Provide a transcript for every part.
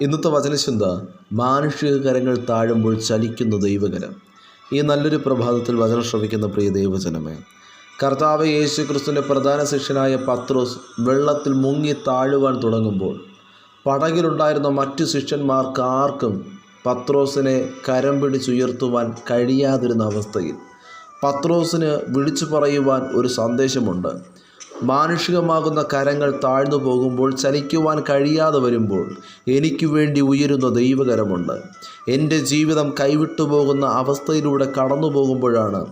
ഇന്നത്തെ വചനചിന്ത മാനുഷിക കരങ്ങൾ താഴുമ്പോൾ ചലിക്കുന്ന ദൈവകരം. ഈ നല്ലൊരു പ്രഭാതത്തിൽ വചനം ശ്രവിക്കുന്ന പ്രിയ ദൈവജനമേ, കർത്താവ് യേശു ക്രിസ്തുവിൻ്റെ പ്രധാന ശിഷ്യനായ പത്രോസ് വെള്ളത്തിൽ മുങ്ങി താഴുവാൻ തുടങ്ങുമ്പോൾ പടകിലുണ്ടായിരുന്ന മറ്റു ശിഷ്യന്മാർക്ക് ആർക്കും പത്രോസിനെ കരം പിടിച്ചുയർത്തുവാൻ കഴിയാതിരുന്ന അവസ്ഥയിൽ പത്രോസിന് വിളിച്ചു പറയുവാൻ ഒരു സന്ദേശമുണ്ട്. മാനുഷികമാകുന്ന കരങ്ങൾ താഴ്ന്നു പോകുമ്പോൾ, ചലിക്കുവാൻ കഴിയാതെ വരുമ്പോൾ എനിക്ക് വേണ്ടി ഉയരുന്ന ദൈവകരമുണ്ട്. എൻ്റെ ജീവിതം കൈവിട്ടു പോകുന്ന അവസ്ഥയിലൂടെ കടന്നു പോകുമ്പോഴാണ്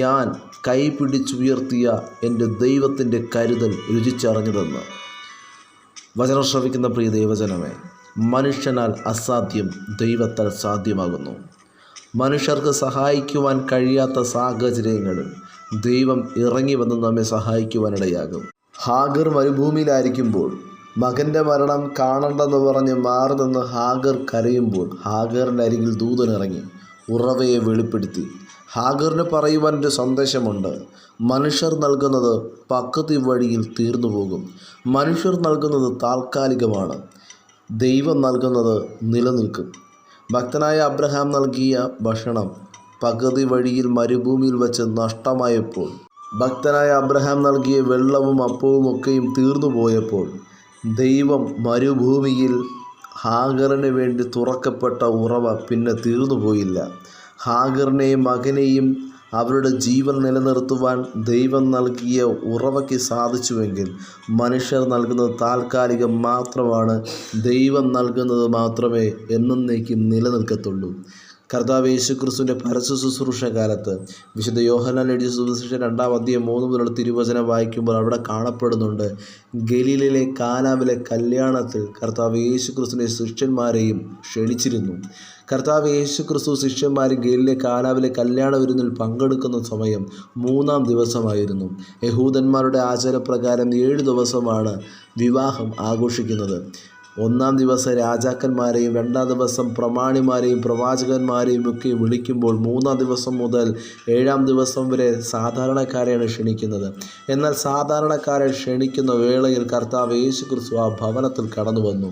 ഞാൻ കൈ പിടിച്ചുയർത്തിയ എൻ്റെ ദൈവത്തിൻ്റെ കരുതൽ രുചിച്ചറിഞ്ഞതെന്ന്. വചനം ശ്രവിക്കുന്ന പ്രിയ ദൈവജനമേ, മനുഷ്യനാൽ അസാധ്യം ദൈവത്താൽ സാധ്യമാകുന്നു. മനുഷ്യർക്ക് സഹായിക്കുവാൻ കഴിയാത്ത സാഹചര്യങ്ങളിൽ ദൈവം ഇറങ്ങി വന്ന് നമ്മെ സഹായിക്കുവാനിടയാകും. ഹാഗർ മരുഭൂമിയിലായിരിക്കുമ്പോൾ മകൻ്റെ മരണം കാണണ്ടെന്ന് പറഞ്ഞ് മാറി നിന്ന് ഹാഗർ കരയുമ്പോൾ ഹാഗറിൻ്റെ അരികിൽ ദൂതൻ ഇറങ്ങി ഉറവയെ വെളിപ്പെടുത്തി. ഹാഗറിന് പറയുവാൻ ഒരു സന്ദേശമുണ്ട്. മനുഷ്യർ നൽകുന്നത് പകുതി വഴിയിൽ തീർന്നു പോകും. മനുഷ്യർ നൽകുന്നത് താൽക്കാലികമാണ്, ദൈവം നൽകുന്നത് നിലനിൽക്കും. ഭക്തനായ അബ്രഹാം നൽകിയ ഭക്ഷണം പകുതി വഴിയിൽ മരുഭൂമിയിൽ വെച്ച് നഷ്ടമായപ്പോൾ, ഭക്തനായ അബ്രഹാം നൽകിയ വെള്ളവും അപ്പവും ഒക്കെയും തീർന്നു പോയപ്പോൾ ദൈവം മരുഭൂമിയിൽ ഹാഗറിന് വേണ്ടി തുറക്കപ്പെട്ട ഉറവ പിന്നെ തീർന്നു പോയില്ല. ഹാഗറിനെയും മകനെയും അവരുടെ ജീവൻ നിലനിർത്തുവാൻ ദൈവം നൽകിയ ഉറവയ്ക്ക് സാധിച്ചുവെങ്കിൽ മനുഷ്യർ നൽകുന്നത് താൽക്കാലികം മാത്രമാണ്, ദൈവം നൽകുന്നത് മാത്രമേ എന്നേക്കും നിലനിൽക്കത്തുള്ളൂ. കർത്താവ് യേശു ക്രിസ്തുവിൻ്റെ പരസ്യ ശുശ്രൂഷ കാലത്ത് വിശുദ്ധ യോഹന്നാൻ എഴുതിയ സുവിശേഷം 2-ാം അധ്യായം 3 മുതലുള്ള തിരുവചനം വായിക്കുമ്പോൾ അവിടെ കാണപ്പെടുന്നുണ്ട്, ഗലീലയിലെ കാനാവിലെ കല്യാണത്തിൽ കർത്താവ് യേശു ക്രിസ്തുവിൻ്റെ ശിഷ്യന്മാരെയും ക്ഷണിച്ചിരുന്നു. കർത്താവ് യേശു ക്രിസ്തു ശിഷ്യന്മാർ ഗലീലയിലെ കാനാവിലെ കല്യാണ വിരുന്നിൽ പങ്കെടുക്കുന്ന സമയം 3-ാം ദിവസമായിരുന്നു. യഹൂദന്മാരുടെ ആചാരപ്രകാരം 7 ദിവസമാണ് വിവാഹം ആഘോഷിക്കുന്നത്. 1-ാം ദിവസം രാജാക്കന്മാരെയും 2-ാം ദിവസം പ്രമാണിമാരെയും പ്രവാചകന്മാരെയും ഒക്കെ വിളിക്കുമ്പോൾ 3-ാം ദിവസം മുതൽ 7-ാം ദിവസം വരെ സാധാരണക്കാരെയാണ് ക്ഷണിക്കുന്നത്. എന്നാൽ സാധാരണക്കാരെ ക്ഷണിക്കുന്ന വേളയിൽ കർത്താവ് യേശു ക്രിസ്തു ആ ഭവനത്തിൽ കടന്നു വന്നു.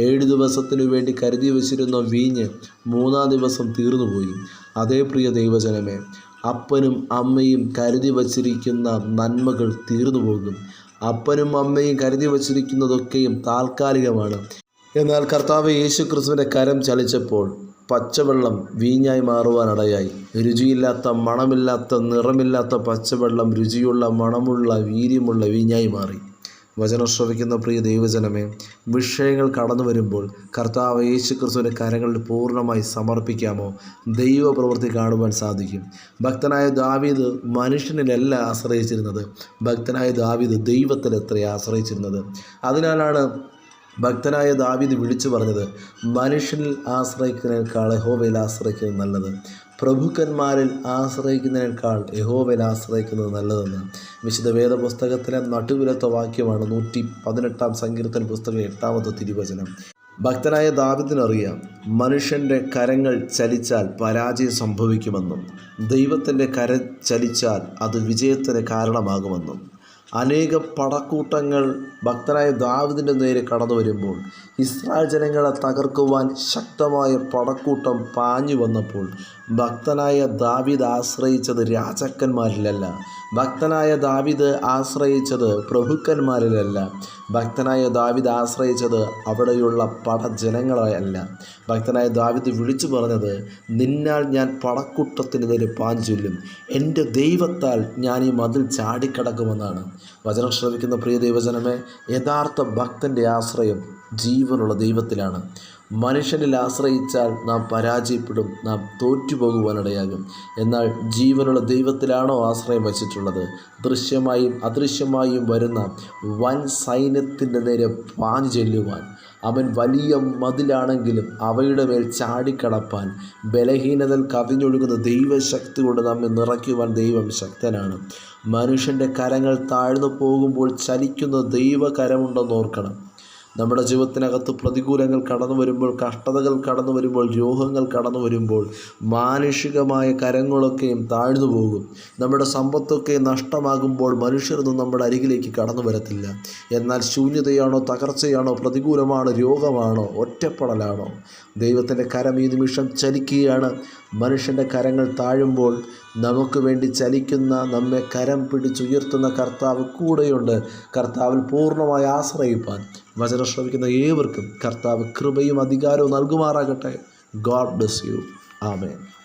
7 ദിവസത്തിനു വേണ്ടി കരുതി വച്ചിരുന്ന വീഞ്ഞ് 3-ാം ദിവസം തീർന്നുപോയി. അതേ പ്രിയ ദൈവജനമേ, അപ്പനും അമ്മയും കരുതി വച്ചിരിക്കുന്ന നന്മകൾ തീർന്നു പോകും. അപ്പനും അമ്മയും കരുതി വച്ചിരിക്കുന്നതൊക്കെയും താൽക്കാലികമാണ്. എന്നാൽ കർത്താവ് യേശു ക്രിസ്തുവിൻ്റെ കരം ചലിച്ചപ്പോൾ പച്ചവെള്ളം വീഞ്ഞായി മാറുവാനിടയായി. രുചിയില്ലാത്ത, മണമില്ലാത്ത, നിറമില്ലാത്ത പച്ചവെള്ളം രുചിയുള്ള, മണമുള്ള, വീര്യമുള്ള വീഞ്ഞായി മാറി. വചനം ശ്രവിക്കുന്ന പ്രിയ ദൈവജനമേ, വിഷയങ്ങൾ കടന്നു വരുമ്പോൾ കർത്താവ് യേശു ക്രിസ്തുവിൻ്റെ കരങ്ങളിൽ പൂർണ്ണമായി സമർപ്പിക്കാമോ? ദൈവപ്രവൃത്തി കാണുവാൻ സാധിക്കും. ഭക്തനായ ദാവീദ് മനുഷ്യനിലല്ല ആശ്രയിച്ചിരുന്നത്, ഭക്തനായ ദാവീദ് ദൈവത്തിലെത്ര ആശ്രയിച്ചിരുന്നത്. അതിനാലാണ് ഭക്തനായ ദാവീദ് വിളിച്ചു പറഞ്ഞത്, മനുഷ്യനിൽ ആശ്രയിക്കുന്നതിനേക്കാൾ യഹോവയിൽ ആശ്രയിക്കുന്നത് നല്ലത്, പ്രഭുക്കന്മാരിൽ ആശ്രയിക്കുന്നതിനേക്കാൾ യഹോവയിൽ ആശ്രയിക്കുന്നത് നല്ലതെന്ന്. വിശുദ്ധ വേദപുസ്തകത്തിലെ നടുവിലത്തെ വാക്യമാണ് 118-ാം സങ്കീർത്തന പുസ്തകം 8-ാമത്തെ തിരുവചനം. ഭക്തനായ ദാവീദിനറിയാം, മനുഷ്യൻ്റെ കരങ്ങൾ ചലിച്ചാൽ പരാജയം സംഭവിക്കുമെന്നും ദൈവത്തിൻ്റെ കരം ചലിച്ചാൽ അത് വിജയത്തിന് കാരണമാകുമെന്നും. അനേക പടക്കൂട്ടങ്ങൾ ഭക്തനായ ദാവീദിൻ്റെ നേരെ കടന്നു വരുമ്പോൾ, ഇസ്രായേൽ ജനങ്ങളെ തകർക്കുവാൻ ശക്തമായ പടക്കൂട്ടം പാഞ്ഞു വന്നപ്പോൾ ഭക്തനായ ദാവീദ് ആശ്രയിച്ചത് രാജാക്കന്മാരിലല്ല, ഭക്തനായ ദാവീദ് ആശ്രയിച്ചത് പ്രഭുക്കന്മാരിലല്ല, ഭക്തനായ ദാവീദ് ആശ്രയിച്ചത് അവിടെയുള്ള പടജനങ്ങളെയല്ല. ഭക്തനായ ദാവീദ് വിളിച്ചു പറഞ്ഞത്, നിന്നാൽ ഞാൻ പടക്കൂട്ടത്തിന് നേരെ പാഞ്ചൊല്ലും, എൻ്റെ ദൈവത്താൽ ഞാൻ ഈ മതിൽ ചാടിക്കടക്കുമെന്നാണ്. വചനം ശ്രവിക്കുന്ന പ്രിയ ദൈവജനമേ, യഥാർത്ഥ ഭക്തൻ്റെ ആശ്രയം ജീവനുള്ള ദൈവത്തിലാണ്. മനുഷ്യനിൽ ആശ്രയിച്ചാൽ നാം പരാജയപ്പെടും, നാം തോറ്റുപോകുവാനിടയാകും. എന്നാൽ ജീവനുള്ള ദൈവത്തിലാണോ ആശ്രയം വച്ചിട്ടുള്ളത്? ദൃശ്യമായും അദൃശ്യമായും വരുന്ന വൻ സൈന്യത്തിൻ്റെ നേരെ പാഞ്ഞു ചെല്ലുവാൻ, അവൻ വലിയ മതിലാണെങ്കിലും അവയുടെ മേൽ ചാടിക്കടപ്പാൻ, ബലഹീനതയിൽ കവിഞ്ഞൊഴുകുന്ന ദൈവശക്തി കൊണ്ട് നമ്മെ നിറയ്ക്കുവാൻ ദൈവം ശക്തനാണ്. മനുഷ്യൻ്റെ കരങ്ങൾ താഴ്ന്നു പോകുമ്പോൾ ചലിക്കുന്ന ദൈവകരമുണ്ടെന്ന് ഓർക്കണം. നമ്മുടെ ജീവിതത്തിനകത്ത് പ്രതികൂലങ്ങൾ കടന്നു വരുമ്പോൾ, കഷ്ടതകൾ കടന്നു വരുമ്പോൾ, രോഗങ്ങൾ കടന്നു വരുമ്പോൾ മാനുഷികമായ കരങ്ങളൊക്കെയും താഴ്ന്നു പോകും. നമ്മുടെ സമ്പത്തൊക്കെ നഷ്ടമാകുമ്പോൾ മനുഷ്യരൊന്നും നമ്മുടെ അരികിലേക്ക് കടന്നു വരത്തില്ല. എന്നാൽ ശൂന്യതയാണോ, തകർച്ചയാണോ, പ്രതികൂലമാണോ, രോഗമാണോ, ഒറ്റപ്പെടലാണോ, ദൈവത്തിൻ്റെ കരം ഈ നിമിഷം ചലിക്കുകയാണ്. മനുഷ്യൻ്റെ കരങ്ങൾ താഴുമ്പോൾ നമുക്ക് വേണ്ടി ചലിക്കുന്ന, നമ്മെ കരം പിടിച്ചുയർത്തുന്ന കർത്താവ് കൂടെയുണ്ട്. കർത്താവിൽ പൂർണ്ണമായി ആശ്രയിപ്പാൻ വചനം ശ്രവിക്കുന്ന ഏവർക്കും കർത്താവ് കൃപയും അധികാരവും നൽകുമാറാകട്ടെ. God bless you. ആമേൻ.